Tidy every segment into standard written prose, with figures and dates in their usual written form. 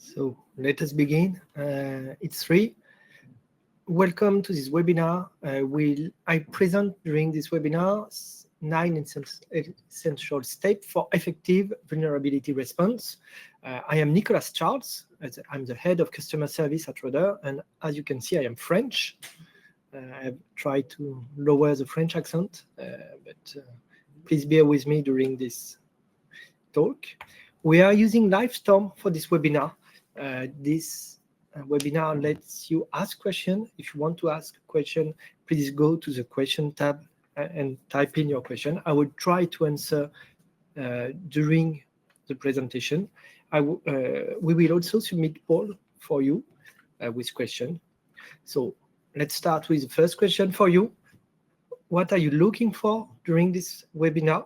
So let us begin. It's 3. Welcome to this webinar. I present during this webinar 9 essential steps for effective vulnerability response. I am Nicolas Charles. I'm the head of customer service at Rudder, and as you can see, I am French. I have tried to lower the French accent, but please bear with me during this talk. We are using Livestorm for this webinar. This webinar lets you ask questions. If you want to ask a question, please go to the question tab and type in your question. I will try to answer during the presentation. We will also submit poll for you with questions. So let's start with the first question for you. What are you looking for during this webinar?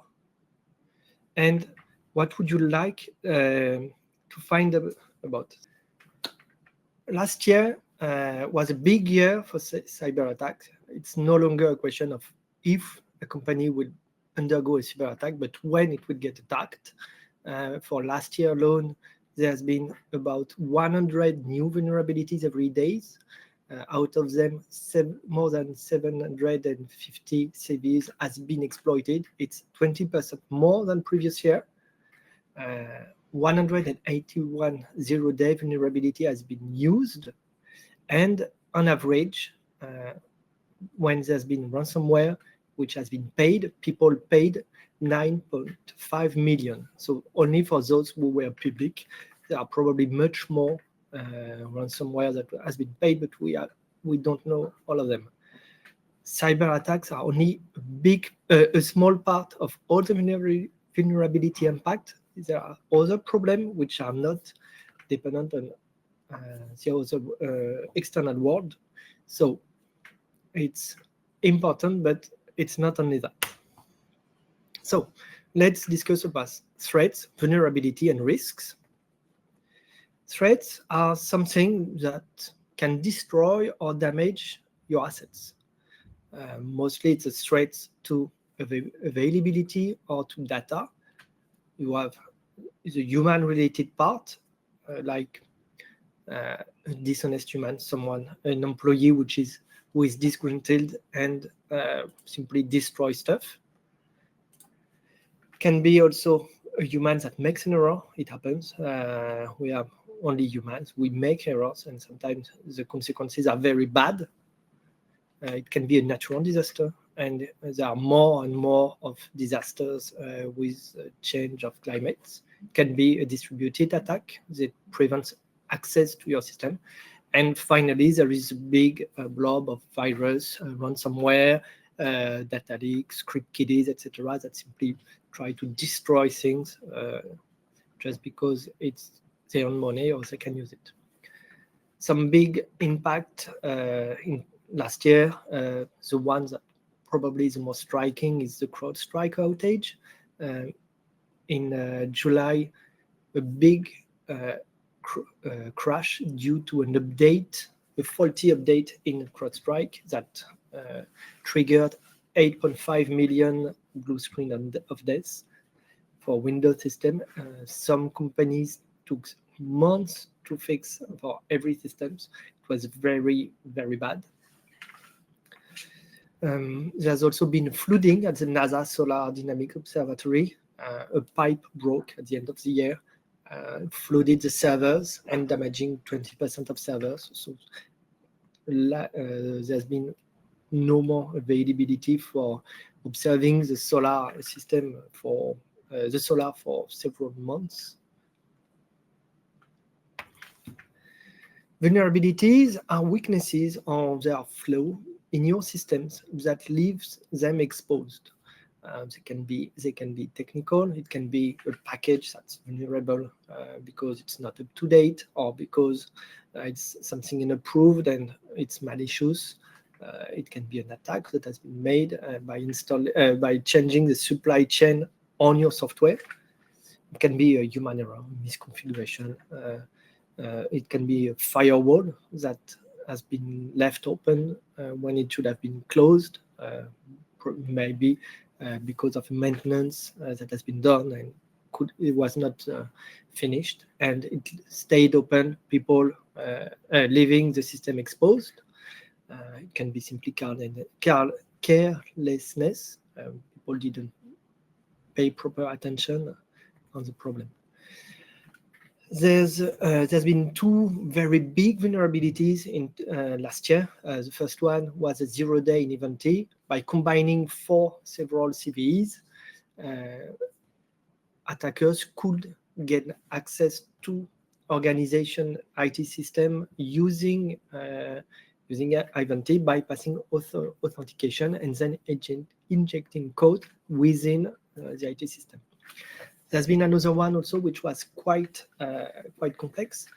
And what would you like to find about? Last year was a big year for cyber attacks. It's no longer a question of if a company will undergo a cyber attack, but when it will get attacked. For last year alone, there's been about 100 new vulnerabilities every day. Out of them, more than 750 CVEs has been exploited. It's 20% more than previous year. 181 zero-day vulnerability has been used, and on average, when there's been ransomware which has been paid, people paid 9.5 million. So only for those who were public, there are probably much more ransomware that has been paid, but we don't know all of them. Cyber attacks are only a small part of all the vulnerability impact. There are other problems which are not dependent on the other external world. So it's important, but it's not only that. So let's discuss about threats, vulnerability, and risks. Threats are something that can destroy or damage your assets. Mostly it's a threat to availability or to data. You have the human-related part, like a dishonest human, an employee who is disgruntled and simply destroy stuff. Can be also a human that makes an error. It happens. We are only humans. We make errors, and sometimes the consequences are very bad. It can be a natural disaster, and there are more and more of disasters with change of climates. It can be a distributed attack that prevents access to your system. And finally, there is a big blob of virus, ransomware, data leaks, script kiddies, etc., that simply try to destroy things just because it's their own money or they can use it. Some big impact in last year, the one that probably is the most striking is the CrowdStrike outage. In July, a big crash due to an update, a faulty update in CrowdStrike that triggered 8.5 million blue screen of deaths for Windows system. Some companies took months to fix for every system. It was very, very bad. There's also been flooding at the NASA Solar Dynamic Observatory. A pipe broke at the end of the year, flooded the servers and damaging 20% of servers. So there's been no more availability for observing the solar system for several months. Vulnerabilities are weaknesses or their flaw in your systems that leaves them exposed. They can be technical. It can be a package that's vulnerable because it's not up to date, or because it's something unapproved and it's malicious. It can be an attack that has been made by changing the supply chain on your software. It can be a human error, misconfiguration. It can be a firewall that has been left open when it should have been closed, maybe because of maintenance that has been done and it was not finished, and it stayed open. People leaving the system exposed. It can be simply carelessness. People didn't pay proper attention on the problem. There's been two very big vulnerabilities in last year. The first one was a 0-day in inventory. By combining several CVEs, attackers could get access to organization IT system using inventory, bypassing authentication and then injecting code within the IT system. There's been another one also, which was quite complex.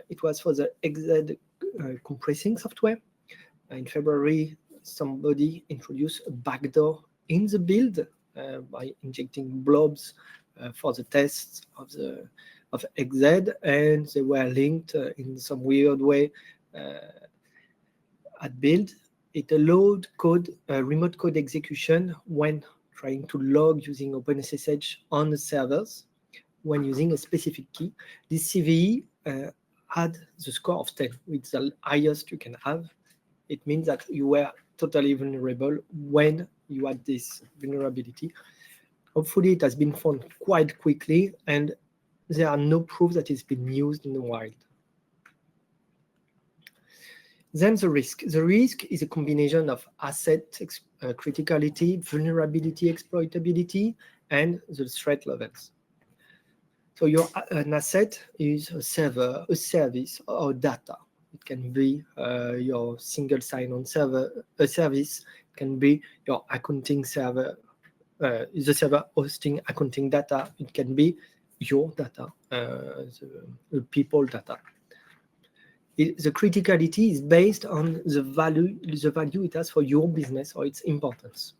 It was for the XZ compressing software. In February, somebody introduced a backdoor in the build by injecting blobs for the tests of XZ, and they were linked in some weird way at build. It allowed remote code execution when trying to log using OpenSSH on the servers when using a specific key. This CVE had the score of 10, which is the highest you can have. It means that you were totally vulnerable when you had this vulnerability. Hopefully, it has been found quite quickly, and there are no proofs that it's been used in the wild. Then the risk. The risk is a combination of asset criticality, vulnerability, exploitability, and the threat levels. So an asset is a server, a service, or data. It can be your single sign-on server, a service. It can be your accounting server, the server hosting accounting data. It can be your data, the people data. The criticality is based on the value it has for your business or its importance.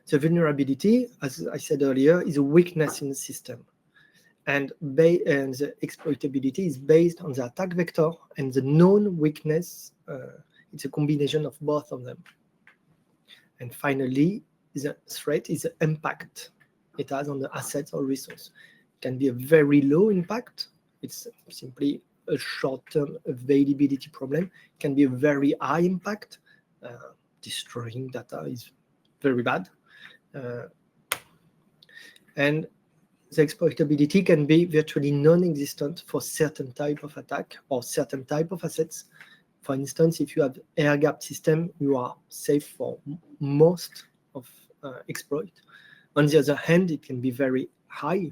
The vulnerability, as I said earlier, is a weakness in the system. And the exploitability is based on the attack vector and the known weakness. It's a combination of both of them. And finally, the threat is the impact it has on the assets or resource. It can be a very low impact. It's simply a short-term availability problem. It can be a very high impact. Destroying data is very bad. And the exploitability can be virtually non-existent for certain type of attack or certain type of assets. For instance, if you have air-gapped system, you are safe for most of exploit. On the other hand, it can be very high.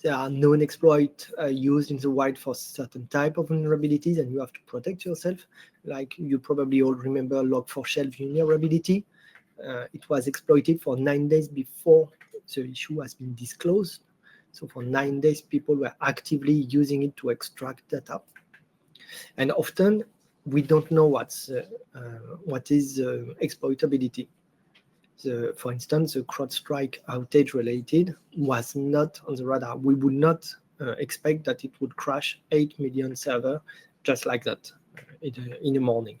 There are known exploits used in the wild for certain type of vulnerabilities, and you have to protect yourself. Like you probably all remember Log4Shell vulnerability. It was exploited for 9 days before the issue has been disclosed. So for 9 days, people were actively using it to extract data. And often, we don't know what is exploitability. For instance, the CrowdStrike outage related was not on the radar. We would not expect that it would crash 8 million servers just like that in the morning.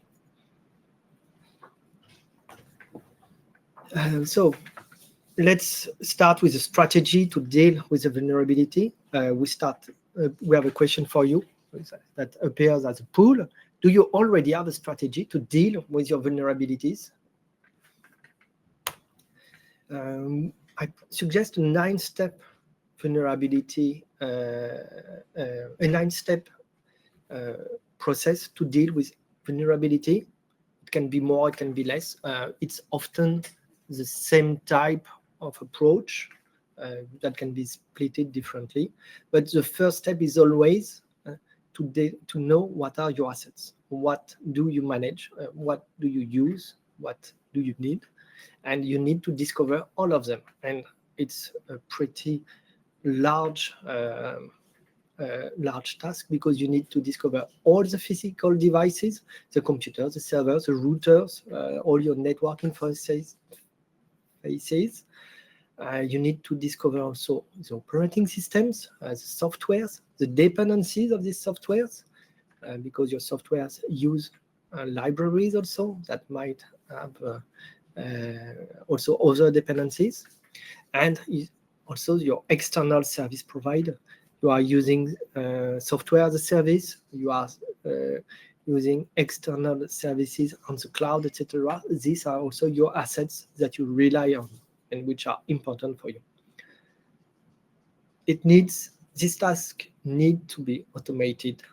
So let's start with a strategy to deal with the vulnerability. We have a question for you that appears as a pool. Do you already have a strategy to deal with your vulnerabilities? I suggest a 9-step vulnerability, a 9-step process to deal with vulnerability. It can be more, it can be less. It's often the same type of approach that can be splitted differently. But the first step is always to know what are your assets. What do you manage? What do you use? What do you need? And you need to discover all of them. And it's a pretty large task because you need to discover all the physical devices, the computers, the servers, the routers, all your network interfaces. You need to discover also the operating systems, the softwares, the dependencies of these softwares, because your softwares use libraries also that might have also other dependencies. And also your external service provider. You are using software as a service, you are using external services on the cloud, etc. These are also your assets that you rely on and which are important for you. This task need to be automated.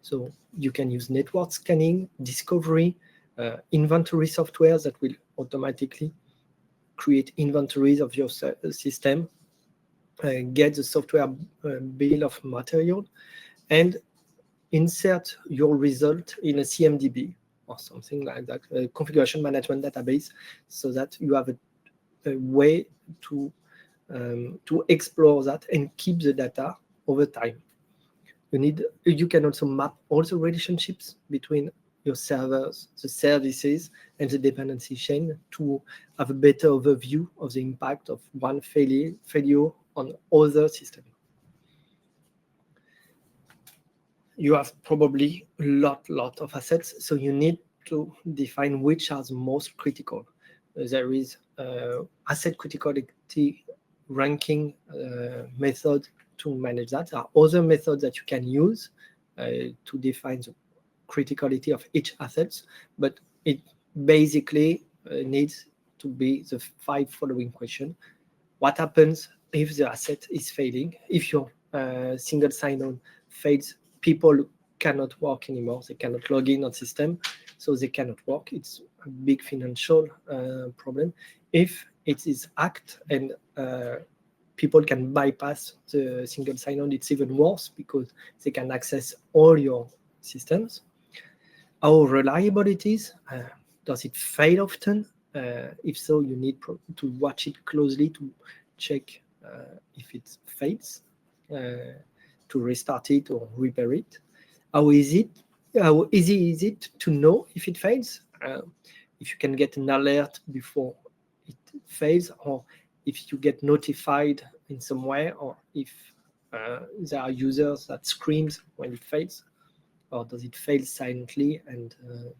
So you can use network scanning, discovery, inventory software that will automatically create inventories of your system, get the software bill of material, and insert your result in a CMDB or something like that, a configuration management database, so that you have a way to explore that and keep the data over time. You can also map all the relationships between your servers, the services, and the dependency chain to have a better overview of the impact of one failure on other systems. You have probably a lot of assets, so you need to define which are the most critical. There is asset criticality ranking method to manage that. There are other methods that you can use to define the criticality of each asset, but it basically needs to be the 5 following questions. What happens if the asset is failing? If your single sign-on fails, people cannot work anymore. They cannot log in on system, so they cannot work. It's a big financial problem. If it is hacked and people can bypass the single sign-on, it's even worse because they can access all your systems. Our reliabilities, does it fail often? If so, you need to watch it closely to check if it fails, to restart it or repair it. How easy is it to know if it fails? If you can get an alert before it fails, or if you get notified in some way, or if there are users that screams when it fails, or does it fail silently and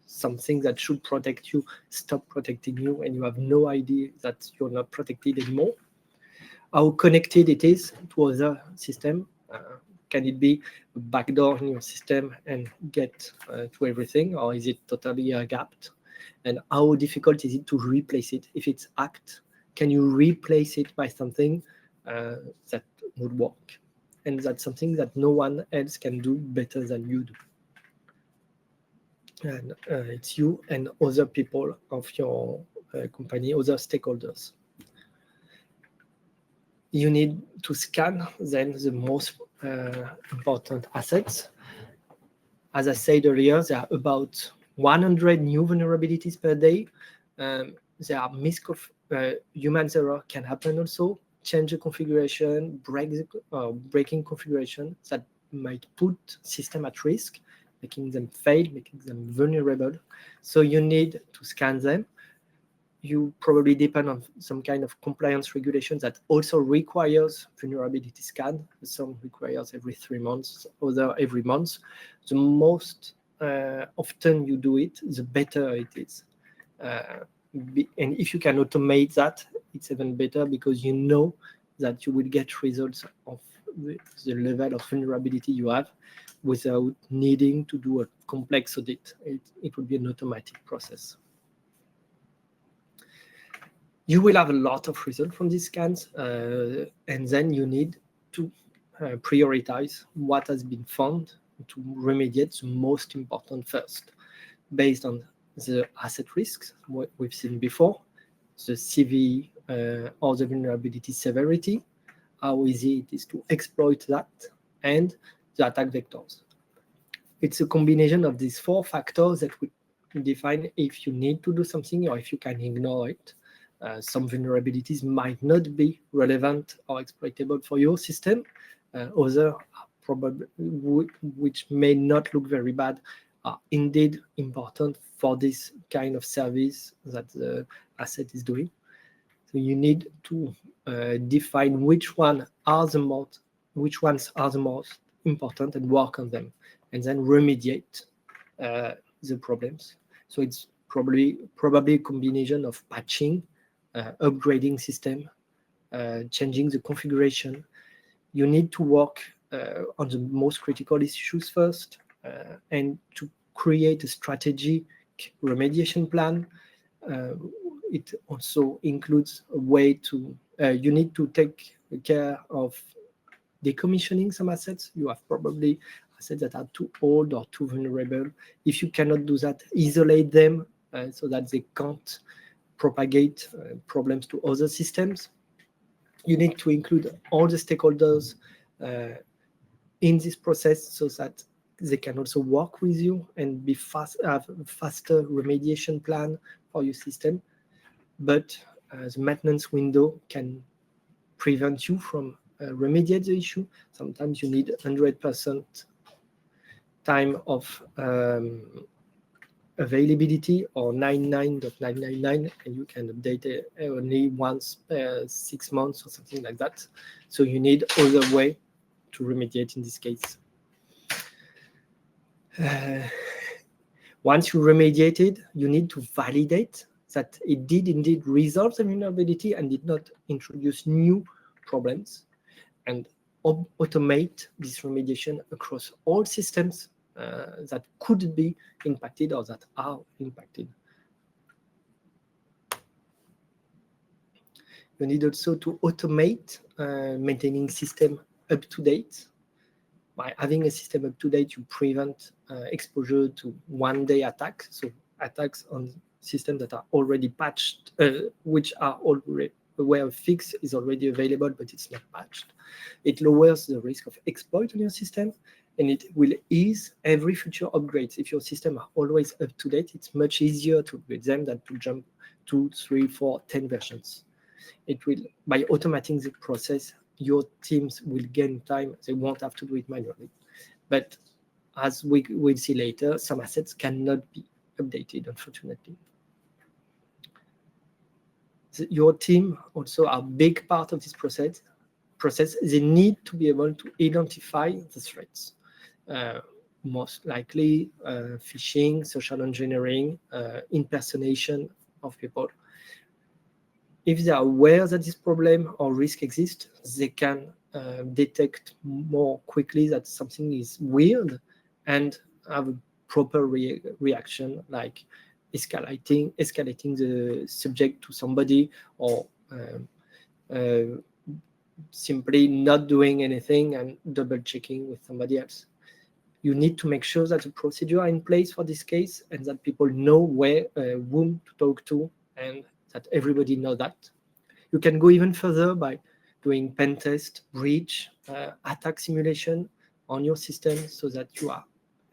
something that should protect you stop protecting you and you have no idea that you're not protected anymore? How connected it is to other systems? Can it be a backdoor in your system and get to everything, or is it totally gapped? And how difficult is it to replace it? If it's hacked, can you replace it by something that would work? And that's something that no one else can do better than you do. And it's you and other people of your company, other stakeholders. You need to scan then the most important assets. As I said earlier, there are about 100 new vulnerabilities per day. There are human error can happen also. Change the configuration, breaking configuration that might put system at risk, making them fail, making them vulnerable. So you need to scan them. You probably depend on some kind of compliance regulation that also requires vulnerability scan. Some requires every 3 months, other every month. The most often you do it, the better it is. And if you can automate that, it's even better because you know that you will get results of the level of vulnerability you have without needing to do a complex audit. It will be an automatic process. You will have a lot of results from these scans, and then you need to prioritize what has been found to remediate the most important first, based on the asset risks we've seen before, the CV or the vulnerability severity, how easy it is to exploit that, and the attack vectors. It's a combination of these 4 factors that will define if you need to do something or if you can ignore it. Some vulnerabilities might not be relevant or exploitable for your system. Other probably which may not look very bad are indeed important for this kind of service that the asset is doing. So you need to define which ones are the most important and work on them, and then remediate the problems. So it's probably a combination of patching, upgrading system, changing the configuration. You need to work on the most critical issues first, and to create a strategic remediation plan. It also includes a way to, you need to take care of decommissioning some assets. You have probably assets that are too old or too vulnerable. If you cannot do that, isolate them so that they can't propagate problems to other systems. You need to include all the stakeholders in this process so that they can also work with you and be have a faster remediation plan for your system. But the maintenance window can prevent you from remediate the issue. Sometimes you need 100% time of availability, or 99.999, and you can update it only once per 6 months or something like that. So you need other way to remediate in this case. Once you remediated, you need to validate that it did indeed resolve the vulnerability and did not introduce new problems, and automate this remediation across all systems that could be impacted or that are impacted. You need also to automate maintaining system up to date. By having a system up to date, you prevent exposure to one-day attacks. So attacks on systems that are already patched, which are already where a fix is already available, but it's not patched. It lowers the risk of exploit on your system, and it will ease every future upgrades. If your system are always up to date, it's much easier to upgrade them than to jump 2, 3, 4, 10 versions. It will, by automating the process, your teams will gain time. They won't have to do it manually. But as we will see later, some assets cannot be updated, unfortunately. Your team also are a big part of this process. They need to be able to identify the threats. Most likely phishing, social engineering, impersonation of people. If they are aware that this problem or risk exists, they can detect more quickly that something is weird and have a proper reaction, like escalating the subject to somebody, or simply not doing anything and double checking with somebody else. You need to make sure that the procedure are in place for this case, and that people know where whom to talk to, and that everybody knows that. You can go even further by doing pen test, breach, attack simulation on your system, so that you are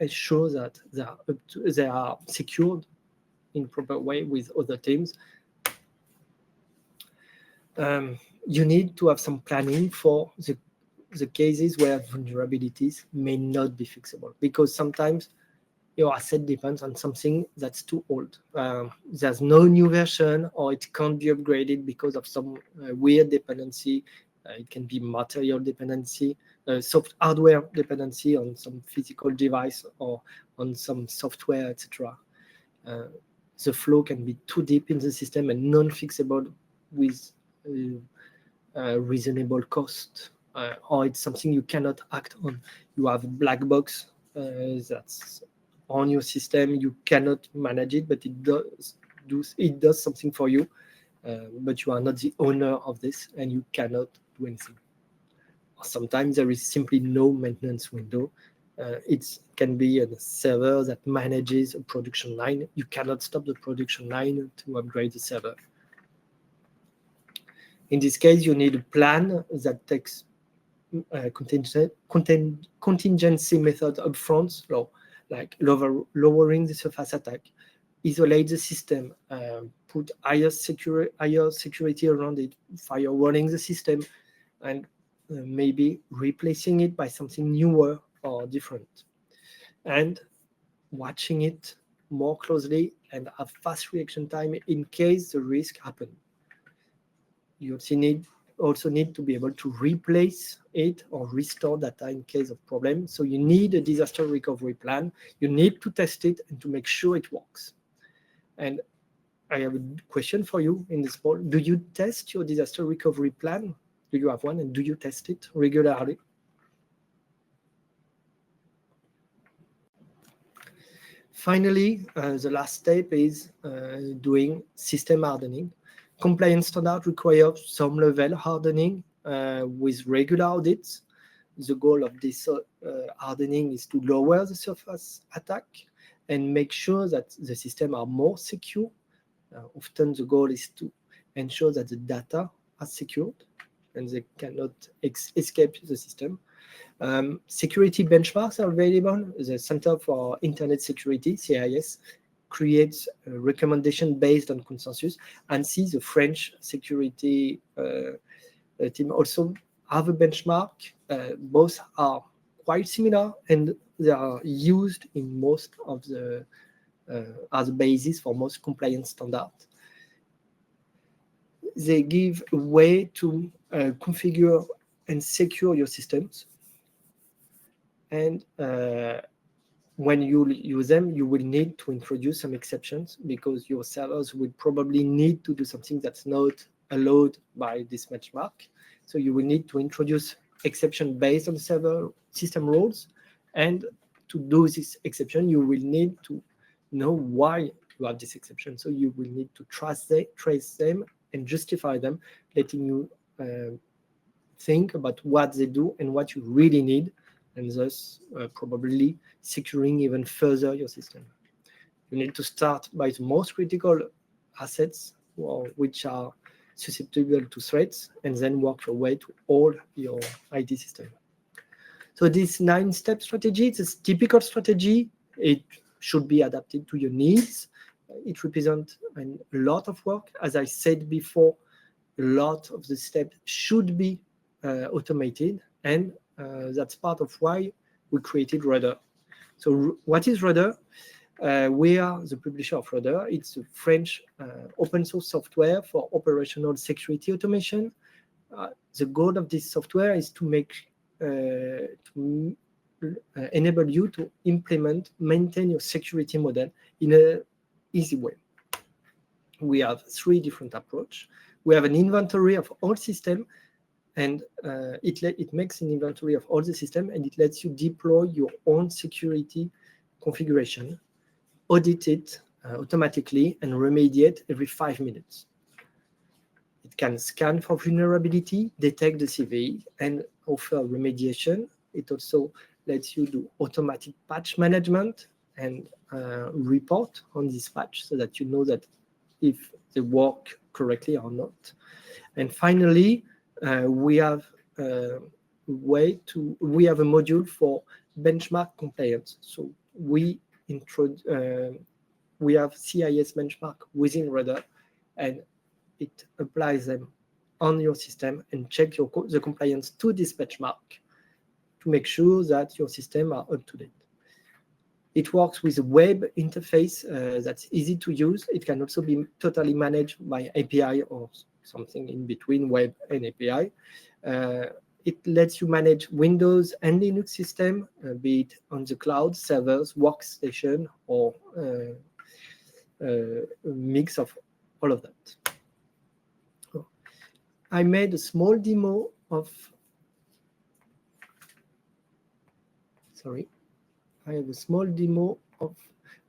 sure that they are secured in proper way with other teams. You need to have some planning for the cases where vulnerabilities may not be fixable, because sometimes your asset depends on something that's too old. There's no new version, or it can't be upgraded because of some weird dependency. It can be material dependency, hardware dependency on some physical device or on some software, etc. The flow can be too deep in the system and non-fixable with reasonable cost, or it's something you cannot act on. You have a black box that's on your system, you cannot manage it, but it does something for you, but you are not the owner of this, and you cannot do anything. Or sometimes there is simply no maintenance window. It can be a server that manages a production line. You cannot stop the production line to upgrade the server. In this case, you need a plan that takes contingency method upfront, like lowering the surface attack, isolate the system, put higher security around it, firewalling the system, and maybe replacing it by something newer or different. And watching it more closely and have fast reaction time in case the risk happens. You also need to be able to replace it or restore data in case of problem. So you need a disaster recovery plan. You need to test it and to make sure it works. And I have a question for you in this poll. Do you test your disaster recovery plan? Do you have one, and do you test it regularly? Finally, the last step is doing system hardening. Compliance standard requires some level hardening with regular audits. The goal of this hardening is to lower the surface attack and make sure that the systems are more secure. Often the goal is to ensure that the data are secured and they cannot escape the system. Security benchmarks are available. The Center for Internet Security, CIS, creates a recommendation based on consensus, and see the French security team also have a benchmark. Both are quite similar, and they are used in most of the as a basis for most compliance standards. They give a way to configure and secure your systems. And when you use them, you will need to introduce some exceptions because your servers will probably need to do something that's not allowed by this benchmark. So you will need to introduce exception based on server system rules. And to do this exception, you will need to know why you have this exception. So you will need to trace them and justify them, letting you think about what they do and what you really need, and thus probably securing even further your system. You need to start by the most critical assets, which are susceptible to threats, and then work your way to all your IT system. So this 9-step strategy, it's a typical strategy. It should be adapted to your needs. It represents a lot of work. As I said before, a lot of the steps should be automated, and that's part of why we created Rudder. So what is Rudder? We are the publisher of Rudder. It's a French open source software for operational security automation. The goal of this software is to make enable you to maintain your security model in an easy way. We have 3 different approaches. We have an inventory of all systems, and it makes an inventory of all the system, and it lets you deploy your own security configuration, audit it automatically, and remediate every 5 minutes. It can scan for vulnerability, detect the CVE, and offer remediation. It also lets you do automatic patch management and report on this patch so that you know that if they work correctly or not. And finally, we have a module for benchmark compliance. So we have CIS benchmark within Rudder, and it applies them on your system and check the compliance to this benchmark to make sure that your system are up to date. It works with a web interface that's easy to use. It can also be totally managed by API or something in between web and API. It lets you manage Windows and Linux system, be it on the cloud, servers, workstation, or a mix of all of that. So I made a small demo of, I have a small demo of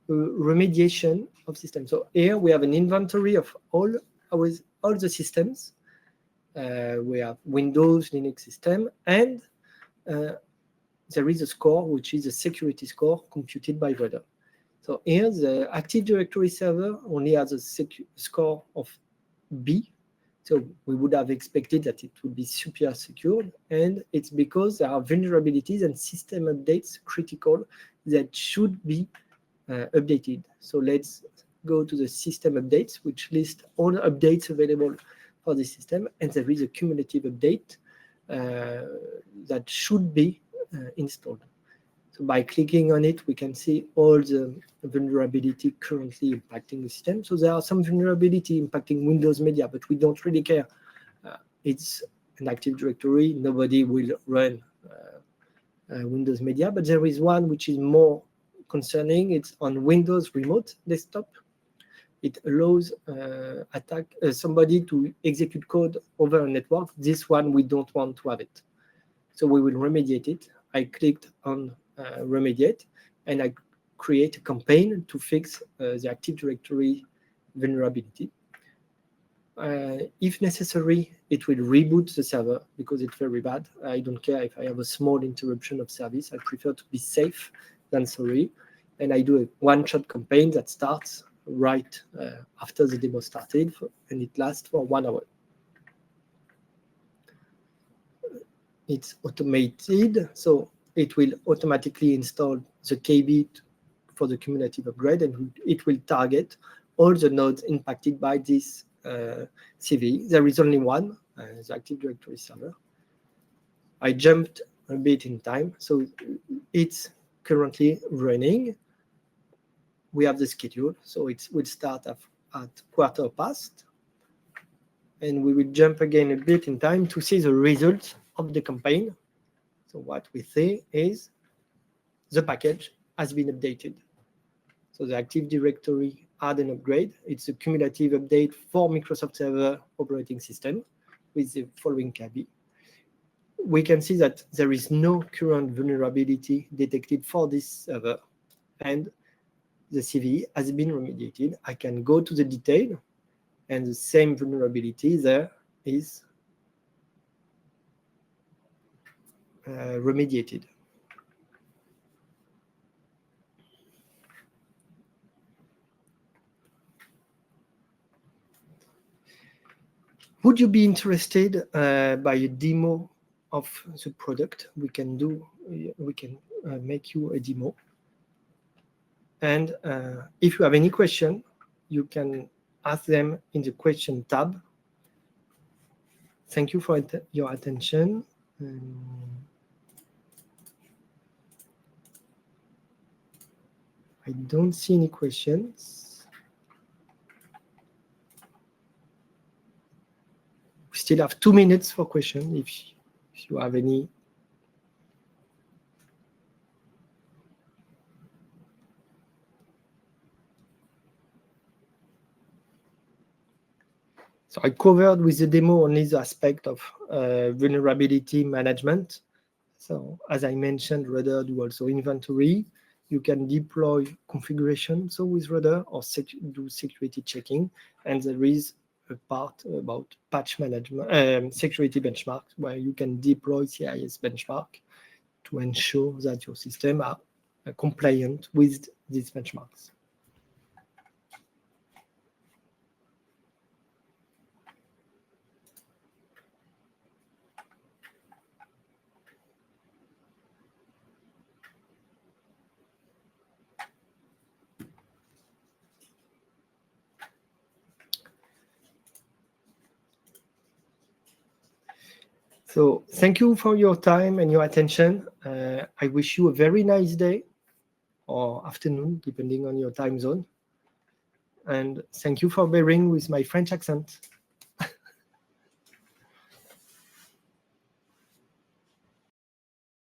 remediation of systems. So here we have an inventory of all the systems. We have Windows, Linux system, and there is a score, which is a security score computed by Rudder. So here the Active Directory server only has a score of B. So we would have expected that it would be super secured, and it's because there are vulnerabilities and system updates critical that should be updated. So let's go to the system updates, which list all the updates available for the system, and there is a cumulative update that should be installed. So by clicking on it, we can see all the vulnerability currently impacting the system. So there are some vulnerability impacting Windows Media, but we don't really care. It's an Active Directory. Nobody will run Windows Media, but there is one which is more concerning. It's on Windows Remote Desktop. it allows somebody to execute code over a network. This one, we don't want to have it. So we will remediate it. I clicked on remediate, and I create a campaign to fix the Active Directory vulnerability. If necessary, it will reboot the server because it's very bad. I don't care if I have a small interruption of service. I prefer to be safe than sorry. And I do a one-shot campaign that starts right after the demo started, and it lasts for 1 hour. It's automated, so it will automatically install the KB for the cumulative upgrade, and it will target all the nodes impacted by this CV. There is only one, the Active Directory server. I jumped a bit in time, so it's currently running. We have the schedule, so it will start at 1:15, and we will jump again a bit in time to see the results of the campaign. So what we see is the package has been updated. So the Active Directory had an upgrade. It's a cumulative update for Microsoft Server operating system with the following KB. We can see that there is no current vulnerability detected for this server, and the CV has been remediated. I can go to the detail, and the same vulnerability there is remediated. Would you be interested by a demo of the product? We can make you a demo. And if you have any question, you can ask them in the question tab. Thank you for your attention. I don't see any questions. We still have 2 minutes for questions if you have any. So I covered with the demo only the aspect of vulnerability management. So as I mentioned, Rudder do also inventory. You can deploy configuration so with Rudder, or do security checking. And there is a part about patch management, security benchmarks, where you can deploy CIS benchmark to ensure that your system are compliant with these benchmarks. So thank you for your time and your attention. I wish you a very nice day or afternoon, depending on your time zone. And thank you for bearing with my French accent.